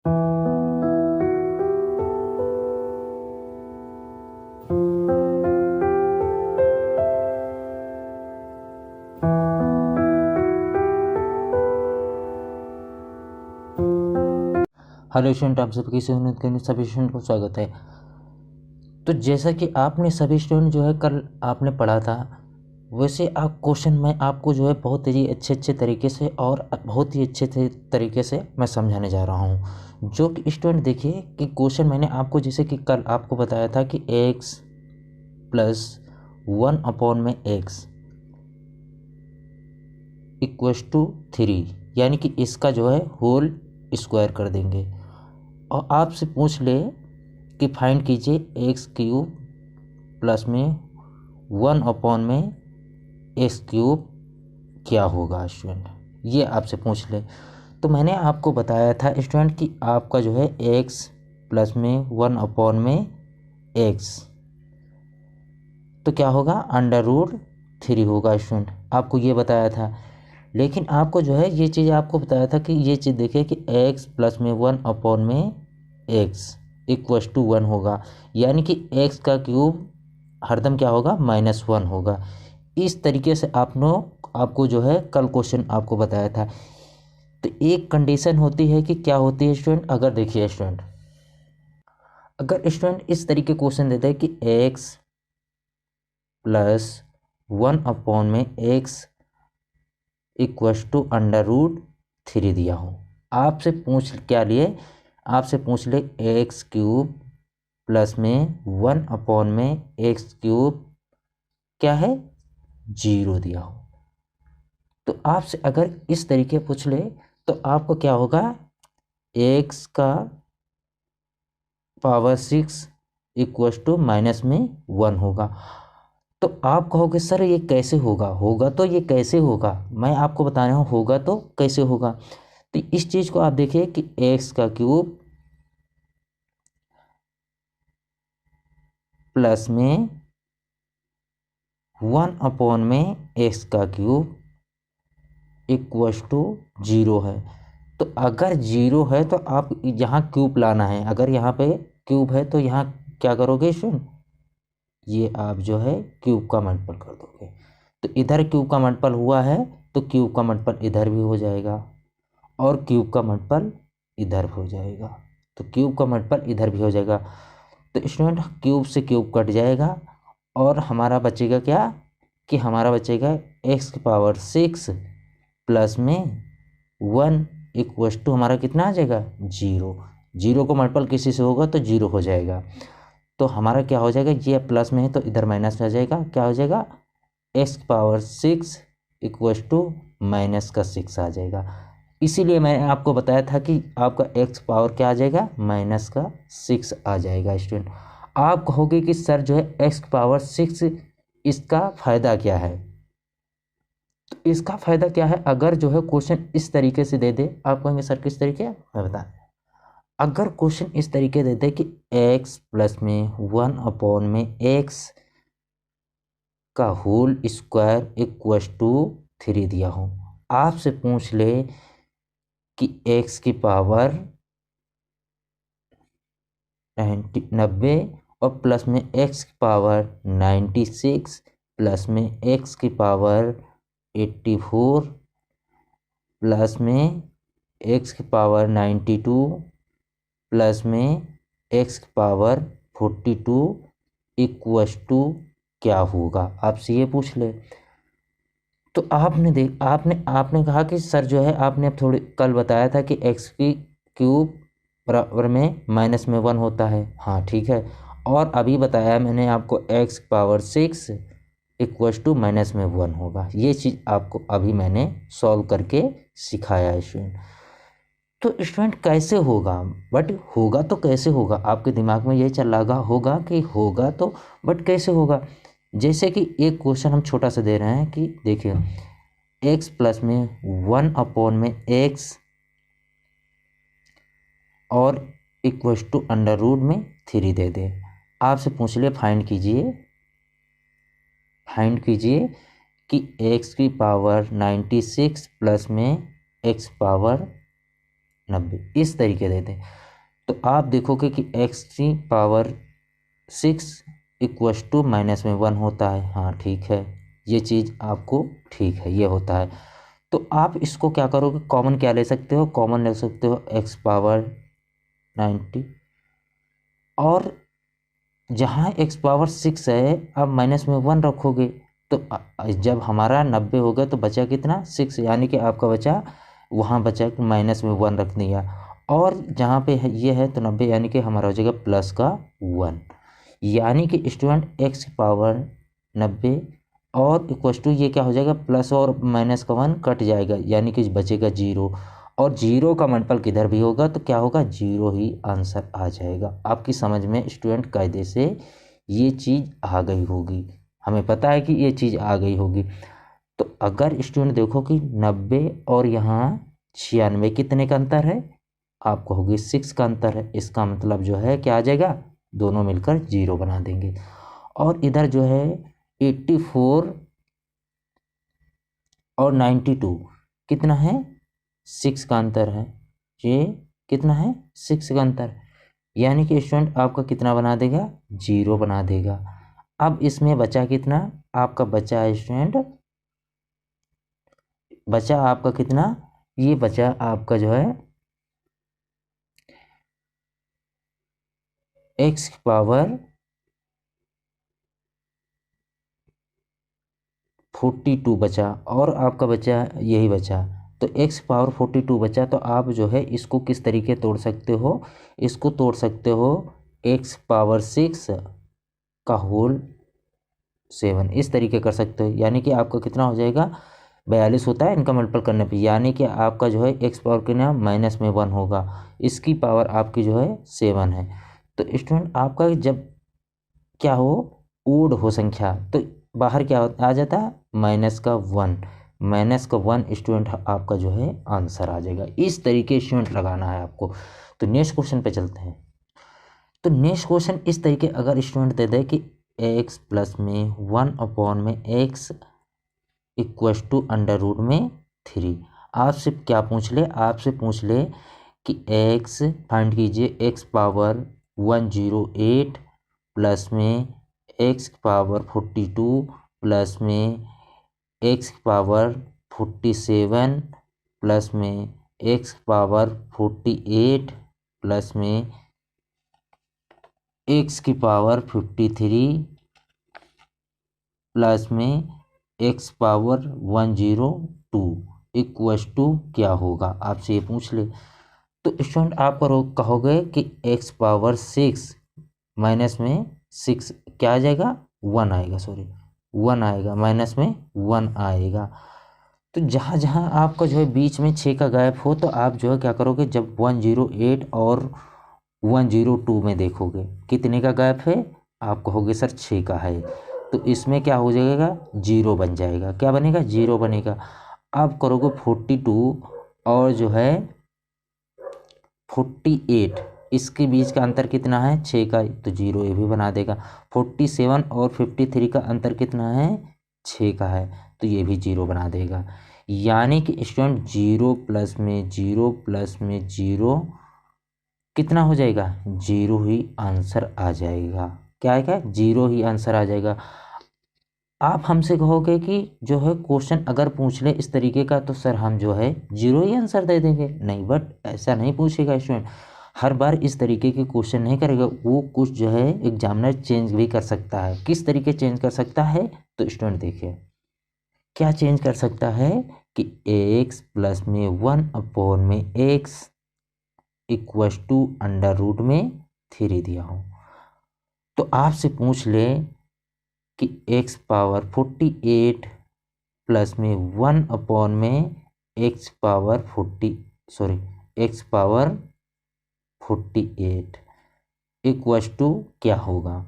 Hello student, आप सबकी उन्नत करने सभी स्टूडेंट को स्वागत है। तो जैसा कि आपने सभी स्टूडेंट जो है कल आपने पढ़ा था, वैसे आप क्वेश्चन में आपको जो है बहुत ही अच्छे तरीके से और बहुत ही अच्छे तरीके से मैं समझाने जा रहा हूँ। जो कि स्टूडेंट देखिए कि क्वेश्चन मैंने आपको जैसे कि कल आपको बताया था कि x plus 1/x equals to 3, यानी कि इसका जो है होल स्क्वायर कर देंगे और आपसे पूछ ले कि फाइंड कीजिए x³ प्लस में 1/x³ क्या होगा स्टूडेंट, ये आपसे पूछ ले। तो मैंने आपको बताया था स्टूडेंट कि आपका जो है x प्लस में 1/x तो क्या होगा, √3 होगा स्टूडेंट, आपको ये बताया था। लेकिन आपको जो है ये चीज़ आपको बताया था कि ये चीज़ देखिए कि x प्लस में 1/x इक्वस टू 1 होगा, यानी कि x का क्यूब हरदम क्या होगा, -1 होगा। इस तरीके से आपको जो है कल क्वेश्चन आपको बताया था। तो एक कंडीशन होती है कि क्या होती है स्टूडेंट, अगर देखिए स्टूडेंट, अगर स्टूडेंट इस तरीके क्वेश्चन देते हैं कि x plus 1/x equals to √3 दिया हो, आपसे पूछ क्या लिए, आपसे पूछ ले x³ प्लस में 1/x³ क्या है, 0 दिया हो। तो आपसे अगर इस तरीके पूछ ले तो आपको क्या होगा, x का पावर 6 इक्वस टू -1 होगा। तो आप कहोगे सर ये कैसे होगा, होगा तो ये कैसे होगा, मैं आपको बता रहा हूँ होगा तो कैसे होगा। तो इस चीज़ को आप देखिए कि x का क्यूब प्लस में 1/x का क्यूब इक्वस टू 0 है। तो अगर 0 है तो आप यहाँ क्यूब लाना है, अगर यहाँ पे क्यूब है तो यहाँ क्या करोगे स्टूडेंट, ये आप जो है क्यूब का मल्टीपल कर दोगे। तो इधर क्यूब का मल्टीपल हुआ है तो क्यूब का मल्टीपल इधर भी हो जाएगा और क्यूब का मल्टीपल इधर हो जाएगा, तो क्यूब का मल्टीपल इधर भी हो जाएगा। तो स्टूडेंट क्यूब से क्यूब कट जाएगा और हमारा बचेगा क्या, कि हमारा बचेगा x⁻6 प्लस में 1 इक्वस टू हमारा कितना आ जाएगा, 0। 0 को मल्टीपल किसी से होगा तो 0 हो जाएगा। तो हमारा क्या हो जाएगा, ये प्लस में है तो इधर माइनस में आ जाएगा, क्या हो जाएगा, x⁻6 इक्वस टू -6 आ जाएगा। इसीलिए मैंने आपको बताया था कि आपका x पावर क्या आ जाएगा, -6 आ जाएगा। स्टूडेंट आप कहोगे कि सर जो है x⁻6 इसका फ़ायदा क्या है, तो इसका फ़ायदा क्या है, अगर जो है क्वेश्चन इस तरीके से दे दे, आप कहेंगे सर किस तरीके, मैं बता, अगर क्वेश्चन इस तरीके दे दे कि x प्लस में 1/x का होल स्क्वायर इक्वस टू 3 दिया हो, आपसे पूछ ले कि x की पावर 90 और प्लस में x की पावर 96 प्लस में x की पावर 84 प्लस में x की पावर 92 प्लस में x की पावर 42 इक्वस टू क्या होगा, आपसे ये पूछ ले। तो आपने कहा कि सर जो है आपने अब थोड़ी कल बताया था कि x की क्यूब बराबर में -1 होता है, हाँ ठीक है। और अभी बताया मैंने आपको x⁻6 इक्वस टू -1 होगा, ये चीज़ आपको अभी मैंने सॉल्व करके सिखाया है स्टूडेंट। तो स्टूडेंट कैसे होगा, बट होगा तो कैसे होगा, आपके दिमाग में ये चल रहा होगा कि होगा तो, बट कैसे होगा। जैसे कि एक क्वेश्चन हम छोटा सा दे रहे हैं कि देखिए x प्लस में 1/x और इक्वस टू √3 दे दे, आपसे पूछ ले फाइंड कीजिए कि x की पावर 96 प्लस में x पावर 90, इस तरीके देते हैं। तो आप देखोगे कि x⁻6 इक्वस टू -1 होता है। हाँ ठीक है, ये चीज़ आपको ठीक है, ये होता है। तो आप इसको क्या करोगे, कॉमन क्या ले सकते हो, कॉमन ले सकते हो x⁻90, और जहाँ x⁻6 है अब -1 रखोगे तो जब हमारा 90 हो गया तो बचा कितना 6, यानी कि आपका बचा वहाँ बचा -1 रख दिया, और जहाँ पे है ये है तो 90, यानी कि हमारा हो जाएगा +1, यानी कि स्टूडेंट x⁻90 और इक्वस टू ये क्या हो जाएगा, प्लस और माइनस का 1 कट जाएगा, यानी कि बचेगा 0, और 0 का मल्टीपल किधर भी होगा तो क्या होगा, 0 ही आंसर आ जाएगा। आपकी समझ में स्टूडेंट कायदे से ये चीज़ आ गई होगी, हमें पता है कि ये चीज़ आ गई होगी। तो अगर स्टूडेंट देखो कि 90 और यहाँ 96 कितने का अंतर है, आपको होगी 6 का अंतर है, इसका मतलब जो है क्या आ जाएगा, दोनों मिलकर 0 बना देंगे। और इधर जो है 84 और 92 कितना है, 6 का अंतर है, ये कितना है 6 का अंतर, यानी कि स्टूडेंट आपका कितना बना देगा, 0 बना देगा। अब इसमें बचा कितना, आपका बचा है स्टूडेंट, बचा आपका कितना, ये बचा आपका जो है x⁻42 बचा, और आपका बचा यही बचा, तो x⁻42 बचा। तो आप जो है इसको किस तरीके तोड़ सकते हो, इसको तोड़ सकते हो x⁻6 का होल 7, इस तरीके कर सकते हो, यानी कि आपका कितना हो जाएगा, 42 होता है इनका मल्टीपल करने पे, यानी कि आपका जो है x पावर के ना -1 होगा, इसकी पावर आपकी जो है 7 है। तो स्टूडेंट आपका जब क्या हो, ओड हो संख्या, तो बाहर क्या आ जाता है, -1, -1 स्टूडेंट आपका जो है आंसर आ जाएगा। इस तरीके स्टूडेंट लगाना है आपको। तो नेक्स्ट क्वेश्चन पे चलते हैं। तो नेक्स्ट क्वेश्चन इस तरीके अगर स्टूडेंट दे दे कि x प्लस में 1 में x इक्वस टू √3, आपसे क्या पूछ ले, आपसे पूछ ले कि x फाइंड कीजिए, x⁻108 प्लस में x⁻42 प्लस में x⁻47 प्लस में x⁻48 प्लस में x⁻53 प्लस में x⁻102 इक्वस टू क्या होगा, आपसे ये पूछ ले। तो स्टूडेंट आप कहोगे कि x⁻6 माइनस में 6 क्या आ जाएगा, 1 आएगा, सॉरी 1 आएगा, माइनस में 1 आएगा। तो जहाँ जहाँ आपका जो है बीच में 6 का गैप हो, तो आप जो है क्या करोगे, जब 108 और 102 में देखोगे कितने का गैप है, आप कहोगे सर 6 का है, तो इसमें क्या हो जाएगा, 0 बन जाएगा, क्या बनेगा, 0 बनेगा। अब करोगे 42 और जो है 48, इसके बीच का अंतर कितना है, 6 का, तो 0 ये भी बना देगा। 47 और 53 का अंतर कितना है, 6 का है, तो ये भी 0 बना देगा। यानी कि स्टूडेंट 0 प्लस में 0 प्लस में 0 कितना हो जाएगा, 0 ही आंसर आ जाएगा। क्या आएगा, 0 ही आंसर आ जाएगा। आप हमसे कहोगे कि जो है क्वेश्चन अगर पूछ ले इस तरीके का, तो सर हम जो है 0 ही आंसर दे देंगे, नहीं, बट ऐसा नहीं पूछेगा स्टूडेंट, हर बार इस तरीके के क्वेश्चन नहीं करेगा, वो कुछ जो है एग्जामिनर चेंज भी कर सकता है। किस तरीके चेंज कर सकता है, तो स्टूडेंट देखिए क्या चेंज कर सकता है कि x प्लस में 1 में x इक्वस टू √3 दिया हो, तो आपसे पूछ ले कि x⁻48 प्लस में 1 में x⁻48 इक्वस टू क्या होगा।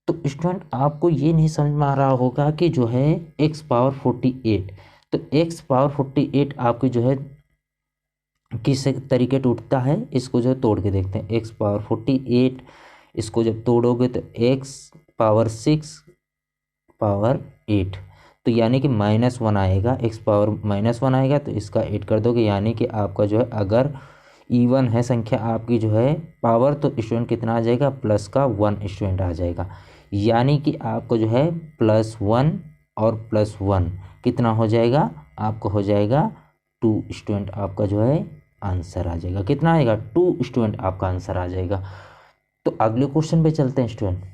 तो स्टूडेंट आपको ये नहीं समझ में आ रहा होगा कि जो है x⁻48, तो x⁻48 आपकी जो है किस तरीके टूटता है, इसको जो है तोड़ के देखते हैं। x⁻48 इसको जब तोड़ोगे तो x⁻6 पावर 8, तो यानी कि -1 आएगा, x पावर -1 आएगा तो इसका 8 कर दोगे, यानी कि आपका जो है अगर इवन है संख्या आपकी जो है पावर, तो स्टूडेंट कितना आ जाएगा, +1 स्टूडेंट आ जाएगा। यानी कि आपको जो है +1 और +1 कितना हो जाएगा, आपको हो जाएगा 2 स्टूडेंट, आपका जो है आंसर आ जाएगा। कितना आएगा, 2 स्टूडेंट आपका आंसर आ जाएगा। तो अगले क्वेश्चन पे चलते हैं स्टूडेंट।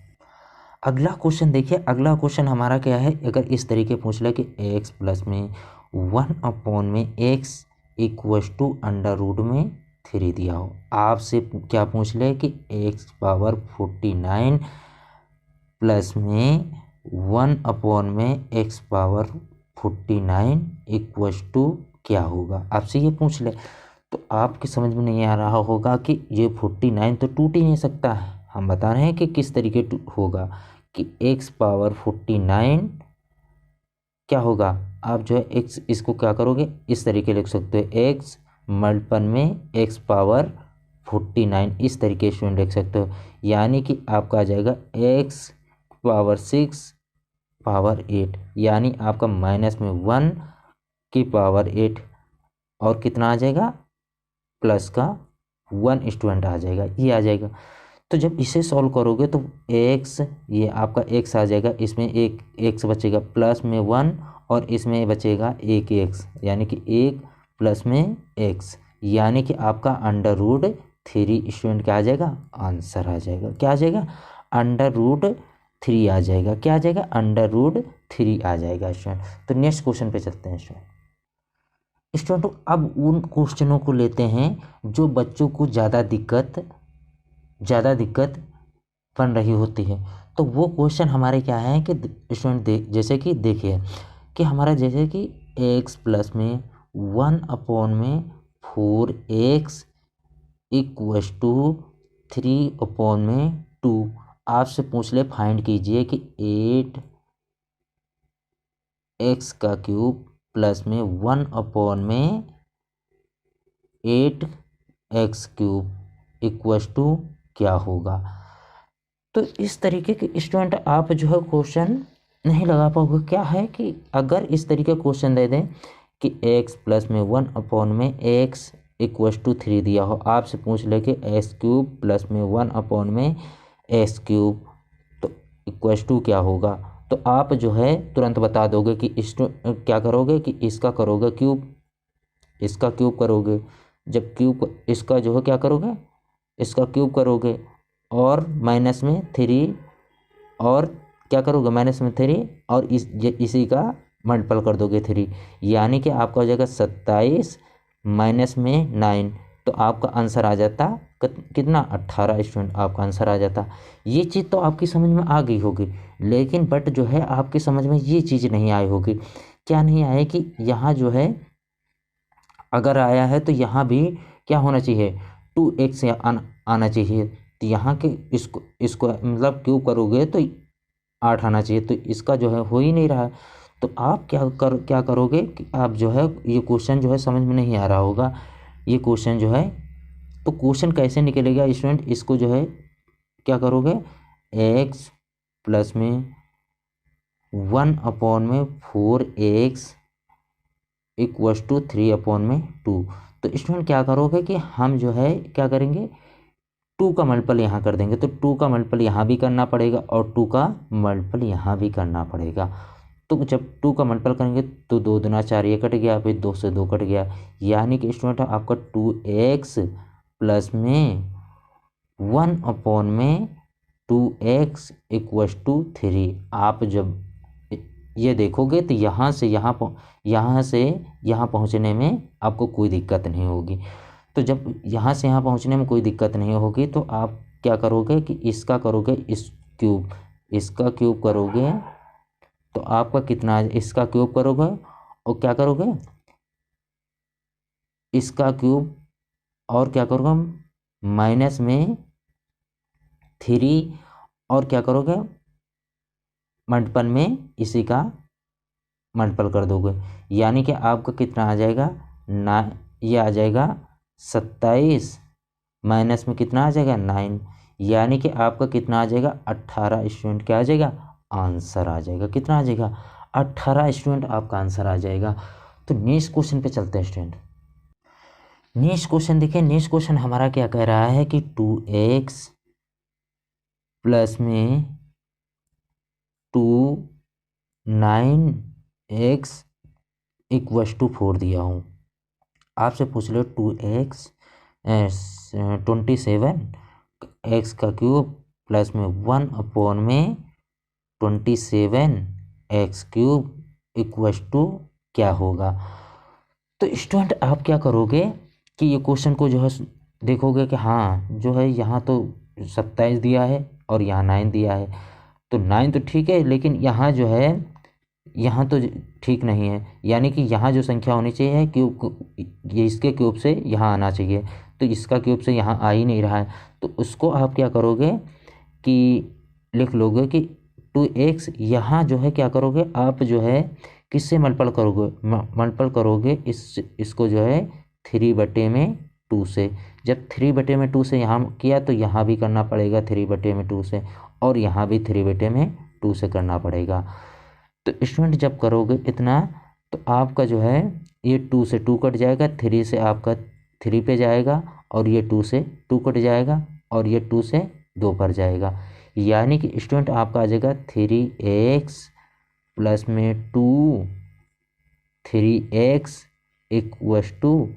अगला क्वेश्चन देखिए, अगला क्वेश्चन हमारा क्या है, अगर इस तरीके पूछ ले कि x प्लस में 1/x इक्वस टू √3 दिया हो, आपसे क्या पूछ ले कि x पावर 49 प्लस में 1/x पावर 49 इक्वस टू क्या होगा, आपसे ये पूछ ले। तो आपकी समझ में नहीं आ रहा होगा कि ये 49 तो टूट ही नहीं सकता है। हम बता रहे हैं कि किस तरीके होगा कि x पावर 49 क्या होगा, आप जो है x इसको क्या करोगे, इस तरीके लिख सकते हो, x मल्टीपल में x पावर 49 इस तरीके से लिख सकते हो। यानी कि आपका आ जाएगा x पावर 6 पावर 8, यानी आपका -1 की पावर 8 और कितना आ जाएगा, प्लस का 1 स्टूडेंट आ जाएगा, ये आ जाएगा। तो जब इसे सॉल्व करोगे तो x, ये आपका x आ जाएगा, इसमें एक x बचेगा प्लस में 1 और इसमें बचेगा एक x, यानी कि 1 प्लस में x, यानी कि आपका √3 स्टूडेंट क्या आ जाएगा, आंसर आ जाएगा। क्या आ जाएगा, √3 आ जाएगा। क्या आ जाएगा, √3 आ जाएगा स्टूडेंट। तो नेक्स्ट क्वेश्चन पे चलते हैं स्टूडेंट। अब उन क्वेश्चनों को लेते हैं जो बच्चों को ज़्यादा दिक्कत बन रही होती है। तो वो क्वेश्चन हमारे क्या है कि स्टूडेंट जैसे कि देखिए कि हमारा जैसे कि x प्लस में 1/4x इक्वस टू 3/2, आपसे पूछ ले फाइंड कीजिए कि 8x का क्यूब प्लस में 1/8x क्यूब इक्वस टू क्या होगा। तो इस तरीके के स्टूडेंट आप जो है क्वेश्चन नहीं लगा पाओगे। क्या है कि अगर इस तरीके क्वेश्चन दे दें कि x प्लस में 1/x इक्वस टू 3 दिया हो, आपसे पूछ ले कि x क्यूब प्लस में 1/x क्यूब तो इक्वस टू क्या होगा, तो आप जो है तुरंत बता दोगे कि क्या करोगे कि इसका करोगे क्यूब, इसका क्यूब करोगे, जब क्यूब इसका जो है क्या करोगे, इसका क्यूब करोगे और माइनस में 3 और क्या करोगे, -3 और इसी का मल्टीपल कर दोगे 3, यानी कि आपका हो जाएगा 27 माइनस में 9, तो आपका आंसर आ जाता कितना, 18 स्टूडेंट आपका आंसर आ जाता। ये चीज़ तो आपकी समझ में आ गई होगी, लेकिन बट जो है आपकी समझ में ये चीज़ नहीं आई होगी। क्या नहीं आए कि यहाँ जो है अगर आया है तो यहाँ भी क्या होना चाहिए, 2x आना चाहिए, तो यहाँ के इसको मतलब क्यूब करोगे तो 8 आना चाहिए, तो इसका जो है हो ही नहीं रहा। तो आप क्या करोगे कि आप जो है ये क्वेश्चन जो है समझ में नहीं आ रहा होगा ये क्वेश्चन जो है, तो क्वेश्चन कैसे निकलेगा स्टूडेंट, इसको जो है क्या करोगे, x प्लस में 1/4x इक्वस टू 3/2। तो स्टूडेंट क्या करोगे कि हम जो है क्या करेंगे, 2 का मल्टीपल यहाँ कर देंगे, तो 2 का मल्टीपल यहाँ भी करना पड़ेगा और 2 का मल्टीपल यहाँ भी करना पड़ेगा। तो जब 2 का मल्टीपल करेंगे तो 2 दूना 4, ये कट गया, फिर 2 से 2 कट गया, यानी कि स्टूडेंट आपका 2x प्लस में 1/2x इक्वस टू 3। आप जब ये देखोगे तो यहाँ से यहाँ पहुँचने में आपको कोई दिक्कत नहीं होगी। तो जब यहाँ से यहाँ पहुँचने में कोई दिक्कत नहीं होगी तो आप क्या करोगे कि इसका करोगे इसका क्यूब करोगे, तो आपका कितना, इसका क्यूब करोगे और क्या करोगे, इसका क्यूब और क्या करोगे माइनस में 3 और क्या करोगे मल्टीपल में इसी का मल्टीपल कर दोगे, यानी कि आपका कितना आ जाएगा ये आ जाएगा 27 माइनस में कितना आ जाएगा 9, यानी कि आपका कितना आ जाएगा 18 स्टूडेंट क्या आ जाएगा आंसर आ जाएगा। कितना आ जाएगा 18 स्टूडेंट आपका आंसर आ जाएगा। तो नेक्स्ट क्वेश्चन पे चलते हैं स्टूडेंट। नेक्स्ट क्वेश्चन देखिए, नेक्स्ट क्वेश्चन हमारा क्या कह रहा है कि 2x प्लस में 9x इक्वस टू 4 दिया हूँ। आपसे पूछ लो 2x 27 x का क्यूब प्लस में 1 अपॉन में 27 x क्यूब इक्वस टू क्या होगा। तो स्टूडेंट आप क्या करोगे कि ये क्वेश्चन को जो है देखोगे कि हाँ जो है यहाँ तो 27 दिया है और यहाँ 9 दिया है, तो 9 तो ठीक है, लेकिन यहाँ जो है यहाँ तो ठीक नहीं है, यानी कि यहाँ जो संख्या होनी चाहिए क्यूब, ये इसके क्यूब से यहाँ आना चाहिए, तो इसका क्यूब से यहाँ आ ही नहीं रहा है। तो उसको आप क्या करोगे कि लिख लोगे कि 2x यहाँ जो है क्या करोगे आप जो है किससे मल्टीपल करोगे, मल्टीपल करोगे इसको जो है 3/2 से। जब 3/2 से यहाँ किया तो यहाँ भी करना पड़ेगा 3/2 से, और यहाँ भी 3/2 से करना पड़ेगा। तो स्टूडेंट जब करोगे इतना तो आपका जो है ये 2 से 2 कट जाएगा, 3 से आपका 3 पे जाएगा, और ये 2 से 2 कट जाएगा, और ये 2 से 2 पर जाएगा, यानी कि स्टूडेंट आपका आ जाएगा 3x प्लस में 3x इक्वस टू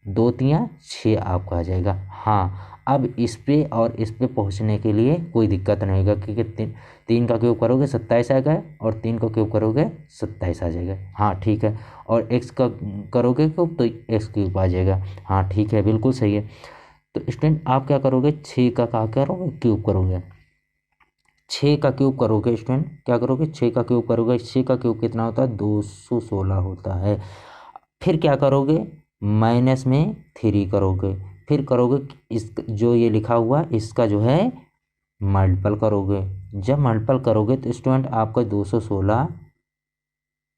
2 3 6 आपका आ जाएगा। हाँ, अब इस पे और इस पे पहुंचने के लिए कोई दिक्कत नहीं होगा, क्योंकि 3 का क्यूब करोगे 27 आएगा, और 3 का क्यूब करोगे 27 आ जाएगा। हाँ ठीक है, और x का करोगे क्यूब तो x क्यूब आ जाएगा। हाँ ठीक है, बिल्कुल सही है। तो स्टूडेंट आप क्या करोगे 6 का क्या करोगे क्यूब करोगे, 6 का क्यूब करोगे स्टूडेंट, क्या करोगे 6 का क्यूब करोगे। 6 का क्यूब कितना होता है 216 होता है। फिर क्या करोगे माइनस में 3 करोगे, फिर करोगे इस जो ये लिखा हुआ इसका जो है मल्टीपल करोगे। जब मल्टीपल करोगे तो स्टूडेंट आपका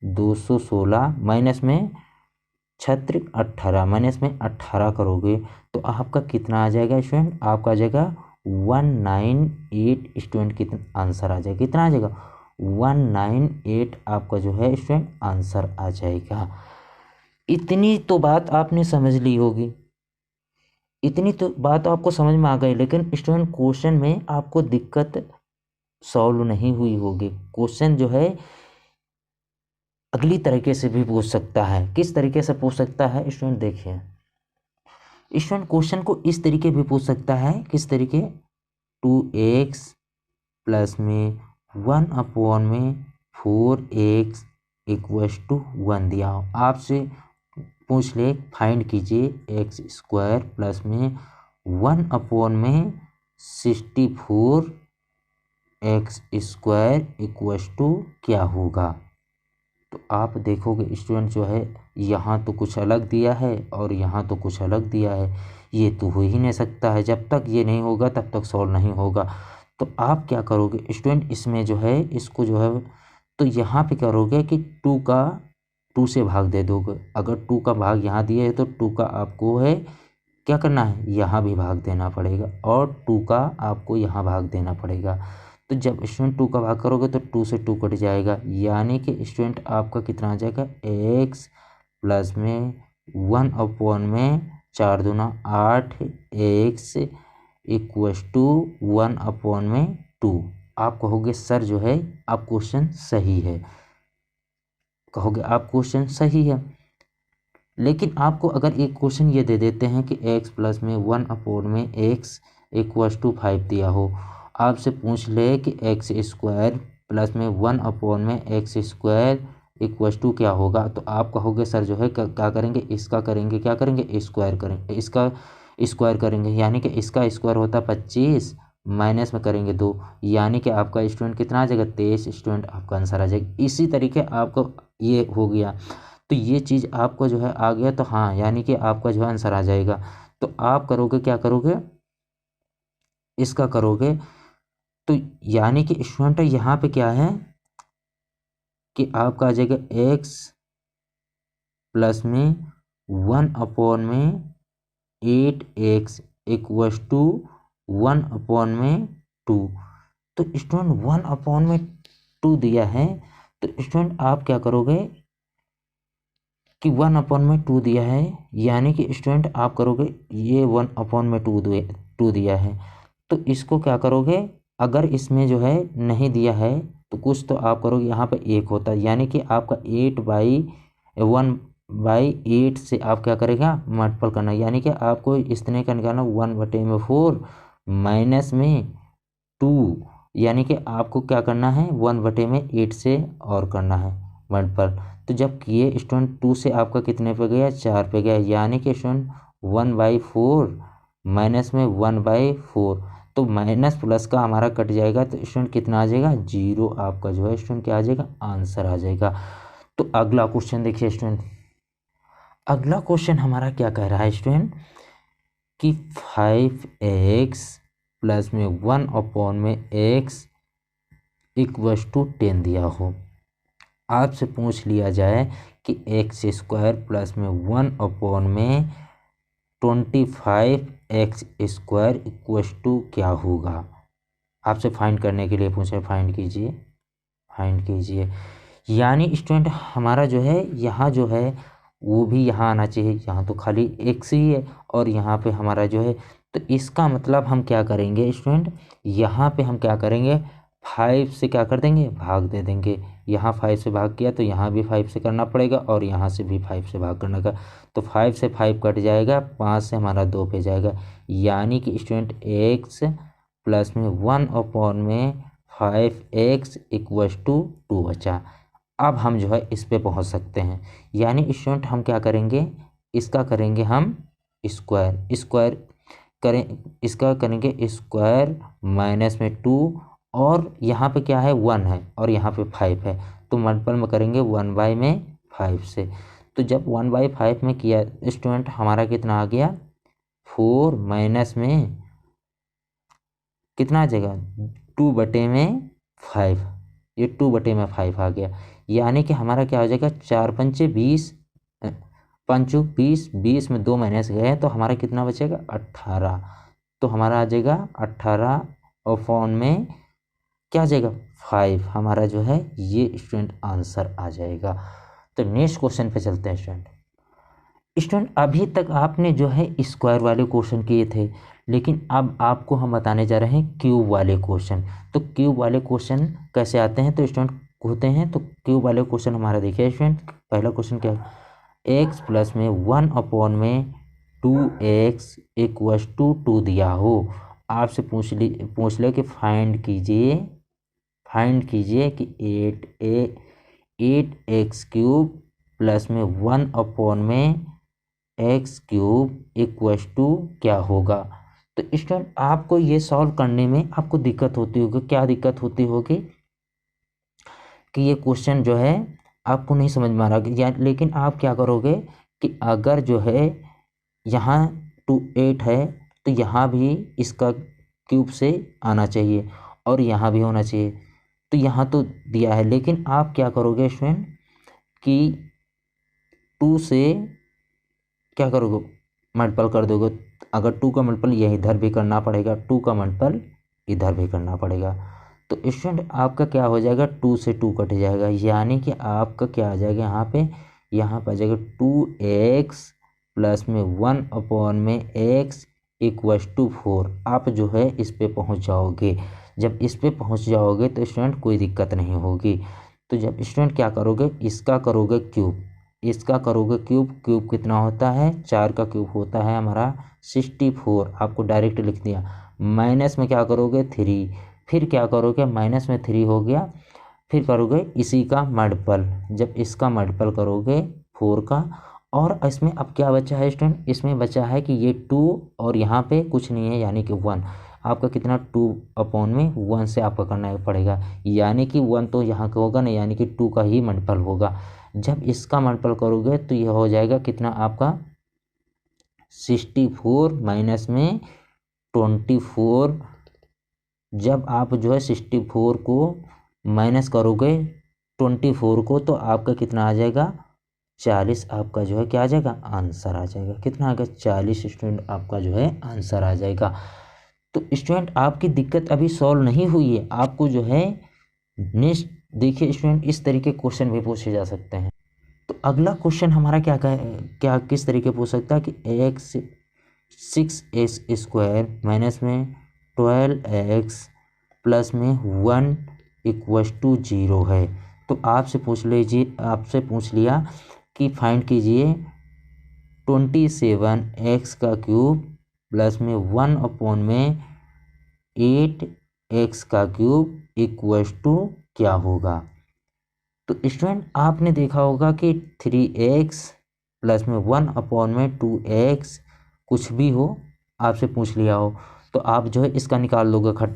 216 माइनस में 36 18 माइनस में 18 करोगे तो आपका कितना आ जाएगा स्टूडेंट, आपका आ जाएगा 198 स्टूडेंट। कितना आंसर आ जाएगा, कितना आ जाएगा 198 आपका जो है स्टूडेंट आंसर आ जाएगा। इतनी तो बात आपने समझ ली होगी, इतनी तो बात आपको समझ में आ गई, लेकिन स्टूडेंट क्वेश्चन में आपको दिक्कत सॉल्व नहीं हुई होगी। क्वेश्चन जो है अगली तरीके से भी पूछ सकता है। किस तरीके से पूछ सकता है स्टूडेंट, देखिए स्टूडेंट क्वेश्चन को इस तरीके भी पूछ सकता है, किस तरीके 2x प्लस में 1 अपॉन में 4x इक्वस टू 1 दिया हो। आपसे पूछ ले फाइंड कीजिए x स्क्वायर प्लस में 1 अपॉन में 64 x स्क्वायर इक्वस टू क्या होगा। तो आप देखोगे स्टूडेंट जो है यहाँ तो कुछ अलग दिया है और यहाँ तो कुछ अलग दिया है, ये तो हो ही नहीं सकता है। जब तक ये नहीं होगा तब तक सॉल्व नहीं होगा। तो आप क्या करोगे स्टूडेंट, इसमें जो है इसको जो है तो यहाँ पे करोगे कि 2 का 2 से भाग दे दोगे। अगर 2 का भाग यहाँ दिए है तो 2 का आपको है क्या करना है, यहाँ भी भाग देना पड़ेगा, और 2 का आपको यहाँ भाग देना पड़ेगा। तो जब स्टूडेंट 2 का भाग करोगे तो 2 से 2 कट जाएगा, यानी कि स्टूडेंट आपका कितना आ जाएगा x प्लस में 1 अपॉन में 4 दूना 8 x इक्वस टू 1 अपॉन में 2। आप कहोगे सर जो है आप क्वेश्चन सही है, कहोगे आप क्वेश्चन सही है, लेकिन आपको अगर एक क्वेश्चन ये दे देते हैं कि x प्लस में 1 अपॉन में x इक्वस टू 5 दिया हो, आपसे पूछ ले कि x स्क्वायर प्लस में 1 अपॉन में x स्क्वायर इक्वस टू क्या होगा, तो आप कहोगे सर जो है क्या करेंगे, इसका करेंगे क्या करेंगे स्क्वायर करेंगे, इसका स्क्वायर करेंगे, यानी कि इसका स्क्वायर होता 25 माइनस में करेंगे 2, यानी कि आपका स्टूडेंट कितना आ जाएगा 23 स्टूडेंट आपका आंसर आ जाएगा। इसी तरीके आपको ये हो गया, तो ये चीज़ आपको जो है आ गया, तो हाँ यानी कि आपका जो है आंसर आ जाएगा। तो आप करोगे क्या करोगे, इसका करोगे, तो यानी कि स्टूडेंट यहाँ पे क्या है कि आपका आ जाएगा x प्लस में 1 अपॉन में 8x इक्वस टू 1 अपॉन में 2। तो स्टूडेंट 1 अपॉन में 2 दिया है, तो स्टूडेंट आप क्या करोगे कि 1/2 दिया है, यानी कि स्टूडेंट आप करोगे ये 1/2 दिया है, तो इसको क्या करोगे, अगर इसमें जो है नहीं दिया है तो कुछ तो आप करोगे, यहाँ पे 1 होता है, यानी कि आपका 8/1/8 से आप क्या करेगा मल्टीपल करना, यानी कि आपको इस तरह का निकालना 1/4 माइनस में 2, यानी कि आपको क्या करना है 1/8 से और करना है मल्टीपल। तो जब किए स्टूडेंट 2 से आपका कितने पे गया 4 पे गया, यानी कि स्टूडेंट 1/4 माइनस में 1/4, तो माइनस प्लस का हमारा कट जाएगा, तो स्टूडेंट कितना आ जाएगा 0, आपका जो है स्टूडेंट क्या आ जाएगा आंसर आ जाएगा। तो अगला क्वेश्चन देखिए स्टूडेंट, अगला क्वेश्चन हमारा क्या कह रहा है स्टूडेंट कि 5x प्लस में 1/x = 10 दिया हो, आपसे पूछ लिया जाए कि x² प्लस में 1/25x² क्या होगा। आपसे फाइंड करने के लिए पूछे, फाइंड कीजिए। यानी स्टूडेंट हमारा जो है यहाँ जो है वो भी यहाँ आना चाहिए, यहाँ तो खाली x ही है और यहाँ पे हमारा जो है, तो इसका मतलब हम क्या करेंगे स्टूडेंट, यहाँ पे हम क्या करेंगे 5 से क्या कर देंगे भाग दे देंगे, यहाँ 5 से भाग किया तो यहाँ भी 5 से करना पड़ेगा और यहाँ से भी 5 से भाग करना का, तो 5 से 5 कट जाएगा, 5 से हमारा 2 पे जाएगा, यानी कि स्टूडेंट x प्लस में 1/5x = 2 बचा। अब हम जो है इस पे पहुंच सकते हैं, यानी स्टूडेंट हम क्या करेंगे, इसका करेंगे हम स्क्वायर करें, इसका करेंगे स्क्वायर माइनस में 2, और यहाँ पे क्या है 1 है और यहाँ पे 5 है, तो मल्टीपल में करेंगे 1/5 से। तो जब 1/5 में किया स्टूडेंट हमारा कितना आ गया 4 माइनस में कितना आ जाएगा 2/5, ये 2/5 आ गया, यानी कि हमारा क्या हो जाएगा 4×5 = 20, 5×20, 20 में 2 माइनस गए तो हमारा कितना बचेगा 18, तो हमारा आ जाएगा 18 और फॉर्म में क्या आ जाएगा 5, हमारा जो है ये स्टूडेंट आंसर आ जाएगा। तो नेक्स्ट क्वेश्चन पे चलते हैं स्टूडेंट अभी तक आपने जो है स्क्वायर वाले क्वेश्चन किए थे, लेकिन अब आपको हम बताने जा रहे हैं क्यूब वाले क्वेश्चन। तो क्यूब वाले क्वेश्चन कैसे आते हैं तो स्टूडेंट होते हैं, तो क्यूब वाले क्वेश्चन हमारा देखिए स्टूडेंट, पहला क्वेश्चन क्या है, x प्लस में 1/2x = 2 दिया हो, आपसे पूछ ले कि फाइंड कीजिए कि 8x³ प्लस में 1/x³ क्या होगा। तो स्टूडेंट आपको ये सॉल्व करने में आपको दिक्कत होती होगी, क्या दिक्कत होती होगी कि ये क्वेश्चन जो है आपको नहीं समझ में आ रहा, लेकिन आप क्या करोगे कि अगर जो है यहाँ 8 है तो यहाँ भी इसका क्यूब से आना चाहिए और यहाँ भी होना चाहिए, तो यहाँ तो दिया है, लेकिन आप क्या करोगे स्टूडेंट कि 2 से क्या करोगे मल्टीपल कर दोगे, अगर 2 का मल्टीपल यह इधर भी करना पड़ेगा, 2 का मल्टीपल इधर भी करना पड़ेगा, तो स्टूडेंट आपका क्या हो जाएगा 2 से 2 कट जाएगा, यानी कि आपका क्या आ जाएगा यहाँ पे आ जाएगा 2x प्लस में 1/x = 4। आप जो है इस पे पहुँच जाओगे, जब इस पे पहुँच जाओगे तो स्टूडेंट कोई दिक्कत नहीं होगी। तो जब स्टूडेंट क्या करोगे इसका करोगे क्यूब, क्यूब कितना होता है 4 का क्यूब होता है हमारा 64, आपको डायरेक्ट लिख दिया, माइनस में क्या करोगे 3, फिर क्या करोगे माइनस में 3 हो गया, फिर करोगे इसी का मल्टीपल, जब इसका मल्टीपल करोगे 4 का, और इसमें अब क्या बचा है स्टूडेंट, इसमें बचा है कि ये 2 और यहाँ पे कुछ नहीं है, यानी कि 1, आपका कितना 2/1 से आपका करना पड़ेगा, यानी कि 1 तो यहाँ का होगा ना, यानी कि 2 का ही मल्टीपल होगा, जब इसका मल्टीपल करोगे तो यह हो जाएगा कितना आपका 64 माइनस में 24, जब आप जो है 64 को माइनस करोगे 24 को तो आपका कितना आ जाएगा 40, आपका जो है क्या आ जाएगा आंसर आ जाएगा, कितना आ गया 40 स्टूडेंट आपका जो है आंसर आ जाएगा। तो स्टूडेंट आपकी दिक्कत अभी सॉल्व नहीं हुई है, आपको जो है नेक्स्ट देखिए स्टूडेंट, इस तरीके क्वेश्चन भी पूछे जा सकते हैं। तो अगला क्वेश्चन हमारा क्या किस तरीके पूछ सकता है कि एक्स 6x² माइनस में 12x प्लस में 1 इक्वस टू 0 है। तो आपसे पूछ लिया कि फाइंड कीजिए 27x³ प्लस में 1 में 8x³ इक्वस टू क्या होगा। तो स्टूडेंट आपने देखा होगा कि 3x प्लस में 1 में 2x कुछ भी हो, आपसे पूछ लिया हो तो आप जो है इसका निकाल दोगे,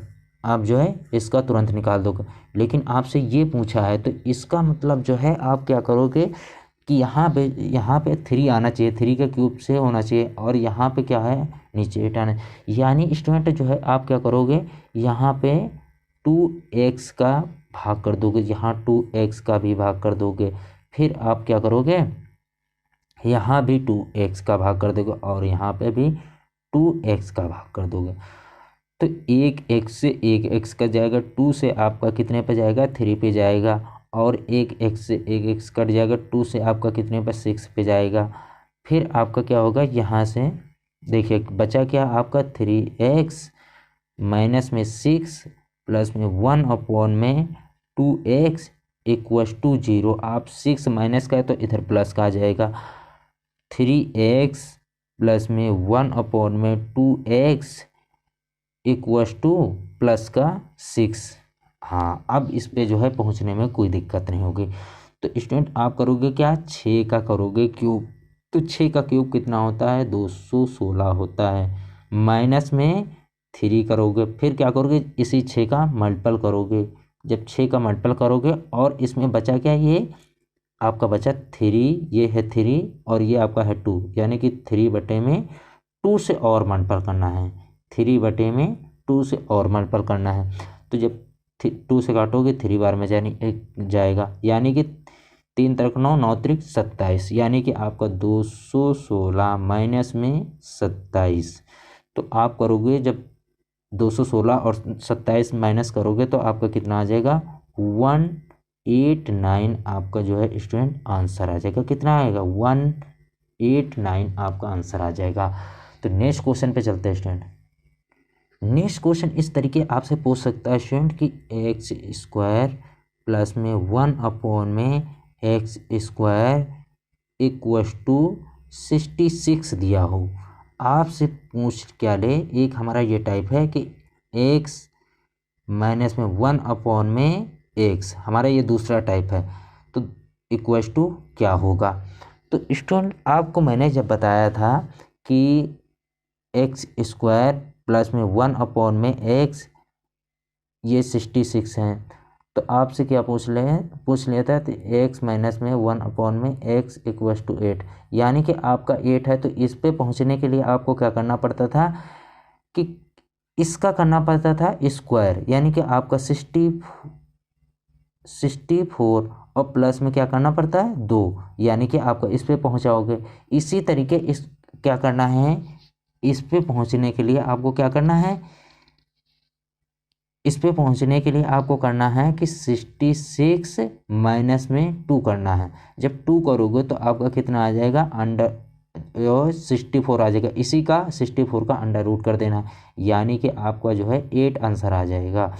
आप जो है इसका तुरंत निकाल दोगे। लेकिन आपसे ये पूछा है तो इसका मतलब जो है आप क्या करोगे कि यहाँ पे 3 आना चाहिए, 3 के क्यूब से होना चाहिए, और यहाँ पे क्या है नीचे 8 आना। यानी स्टूडेंट जो है आप क्या करोगे, यहाँ पे 2x का भाग कर दोगे, यहाँ 2x का भी भाग कर दोगे, फिर आप क्या करोगे यहाँ भी 2x का भाग कर दोगे और यहाँ पे भी 2x का भाग कर दोगे। तो एक x से एक x कट जाएगा, 2 से आपका कितने पे जाएगा 3 पे जाएगा, और एक x से एक x कट जाएगा, 2 से आपका कितने पे 6 पे जाएगा। फिर आपका क्या होगा, यहाँ से देखिए बचा क्या आपका 3x माइनस में 6 प्लस में 1 में 2x इक्वस टू 0। आप 6 माइनस का है तो इधर प्लस का आ जाएगा, 3x प्लस में 1 में 2x इक्वस टू प्लस का 6। हाँ, अब इस पे जो है पहुंचने में कोई दिक्कत नहीं होगी। तो स्टूडेंट आप करोगे क्या, 6 का करोगे क्यूब। तो 6 का क्यूब कितना होता है 216 होता है, माइनस में 3 करोगे, फिर क्या करोगे इसी 6 का मल्टीपल करोगे। जब 6 का मल्टीपल करोगे और इसमें बचा क्या, ये आपका बचा 3, ये है 3 और ये आपका है 2, यानी कि 3/2 से और मल्टीपल करना है, 3/2 से और मल्टीपल करना है। तो जब 2 से काटोगे 3 बार में जाएगा, यानी कि 3 तक 9, 9 त्रिक 27, यानी कि आपका 216 माइनस में 27। तो आप करोगे जब 216 और 27 माइनस करोगे तो आपका कितना आ जाएगा 189 आपका जो है स्टूडेंट आंसर आ जाएगा। कितना आएगा 189 आपका आंसर आ जाएगा। तो नेक्स्ट क्वेश्चन पे चलते हैं स्टूडेंट। नेक्स्ट क्वेश्चन इस तरीके आपसे पूछ सकता है स्टूडेंट कि x² प्लस में 1 में x² इक्वस टू 66 दिया हो। आपसे पूछ क्या ले, एक हमारा ये टाइप है कि x माइनस में 1 में x, हमारा ये दूसरा टाइप है, तो इक्वस टू क्या होगा। तो स्टूडेंट आपको मैंने जब बताया था कि x² प्लस में 1 में x ये 66 हैं, तो आपसे क्या पूछ लिया था तो x माइनस में 1 में x इक्वस टू 8, यानी कि आपका 8 है। तो इस पे पहुंचने के लिए आपको क्या करना पड़ता था कि इसका करना पड़ता था स्क्वायर, यानी कि आपका 64 और प्लस में क्या करना पड़ता है 2, यानी कि आपका इस पे पहुंचाओगे। इसी तरीके इस क्या करना है, इस पे पहुंचने के लिए आपको क्या करना है, इस पे पहुंचने के लिए आपको करना है कि 66 माइनस में 2 करना है। जब 2 करोगे तो आपका कितना आ जाएगा अंडर 64 आ जाएगा, इसी का 64 का अंडर रूट कर देना, यानी कि आपका जो है 8 आंसर आ जाएगा।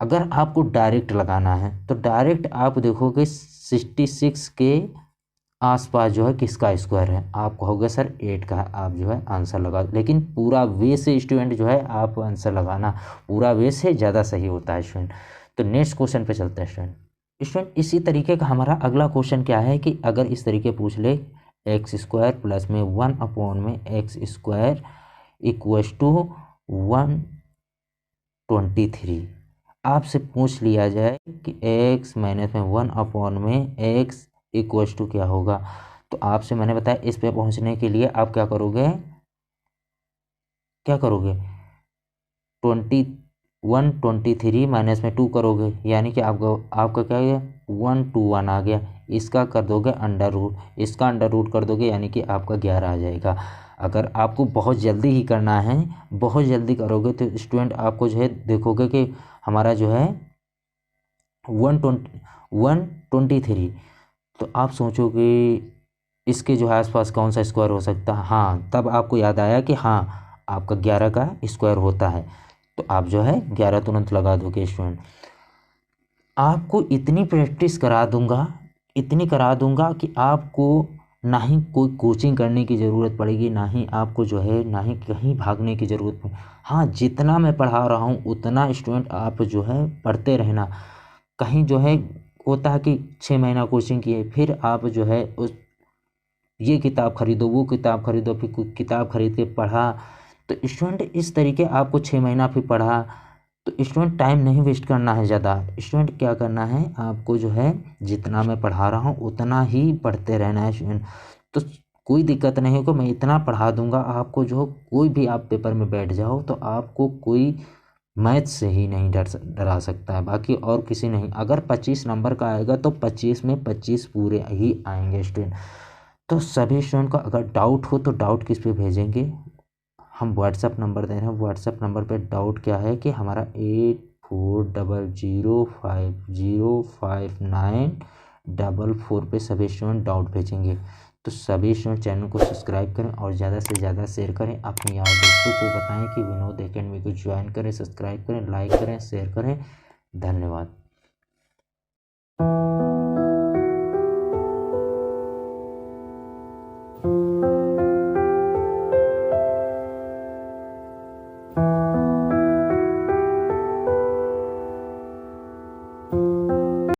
अगर आपको डायरेक्ट लगाना है तो डायरेक्ट आप देखोगे 66 के आसपास जो है किसका स्क्वायर है, आप कहोगे सर 8 का है, आप जो है आंसर लगा। लेकिन पूरा वे से स्टूडेंट जो है आप आंसर लगाना, पूरा वे से ज़्यादा सही होता है स्टूडेंट। तो नेक्स्ट क्वेश्चन पे चलते हैं स्टूडेंट। इसी तरीके का हमारा अगला क्वेश्चन क्या है कि अगर इस तरीके पूछ ले x² प्लस में 1 में x² इक्वस टू 123, आपसे पूछ लिया जाए कि x माइनस में 1 में x इक्वस टू क्या होगा। तो आपसे मैंने बताया इस पे पहुंचने के लिए आप क्या करोगे 123 माइनस में 2 करोगे, यानी कि आपका क्या है 121 आ गया। इसका कर दोगे अंडर रूट, इसका अंडर रूट कर दोगे, यानी कि आपका 11 आ जाएगा। अगर आपको बहुत जल्दी ही करना है, बहुत जल्दी करोगे तो स्टूडेंट आपको जो है देखोगे कि हमारा जो है 123। तो आप सोचोगे इसके जो है आसपास कौन सा स्क्वायर हो सकता है। हाँ, तब आपको याद आया कि हाँ आपका 11 का स्क्वायर होता है, तो आप जो है 11 तुरंत लगा दोगे स्टूडेंट। आपको इतनी प्रैक्टिस करा दूंगा, इतनी करा दूंगा कि आपको ना ही कोई कोचिंग करने की ज़रूरत पड़ेगी, ना ही आपको जो है ना ही कहीं भागने की ज़रूरत पड़ेगी। हाँ, जितना मैं पढ़ा रहा हूँ उतना स्टूडेंट आप जो है पढ़ते रहना। कहीं जो है होता है कि 6 महीना कोचिंग किए, फिर आप जो है उस ये किताब खरीदो, वो किताब खरीदो, फिर कोई किताब खरीद के पढ़ा। तो स्टूडेंट इस तरीके आपको 6 महीना फिर पढ़ा, तो स्टूडेंट टाइम नहीं वेस्ट करना है ज़्यादा। स्टूडेंट क्या करना है, आपको जो है जितना मैं पढ़ा रहा हूँ उतना ही पढ़ते रहना है स्टूडेंट। तो कोई दिक्कत नहीं होगा, मैं इतना पढ़ा दूंगा आपको, जो कोई भी आप पेपर में बैठ जाओ तो आपको कोई मैथ से ही नहीं डरा सकता है, बाकी और किसी नहीं। अगर 25 नंबर का आएगा तो 25 में 25 पूरे ही आएंगे स्टूडेंट। तो सभी स्टूडेंट को अगर डाउट हो तो डाउट किस पे भेजेंगे, हम व्हाट्सअप नंबर दे रहे हैं। व्हाट्सअप नंबर पे डाउट क्या है कि हमारा 8400505944 पे सभी स्टूडेंट डाउट भेजेंगे। तो सभी स्टूडेंट चैनल को सब्सक्राइब करें और ज़्यादा से ज़्यादा शेयर करें, अपने यार दोस्तों को बताएं कि विनोद एकेडमी को ज्वाइन करें, सब्सक्राइब करें, लाइक करें, शेयर करें। धन्यवाद।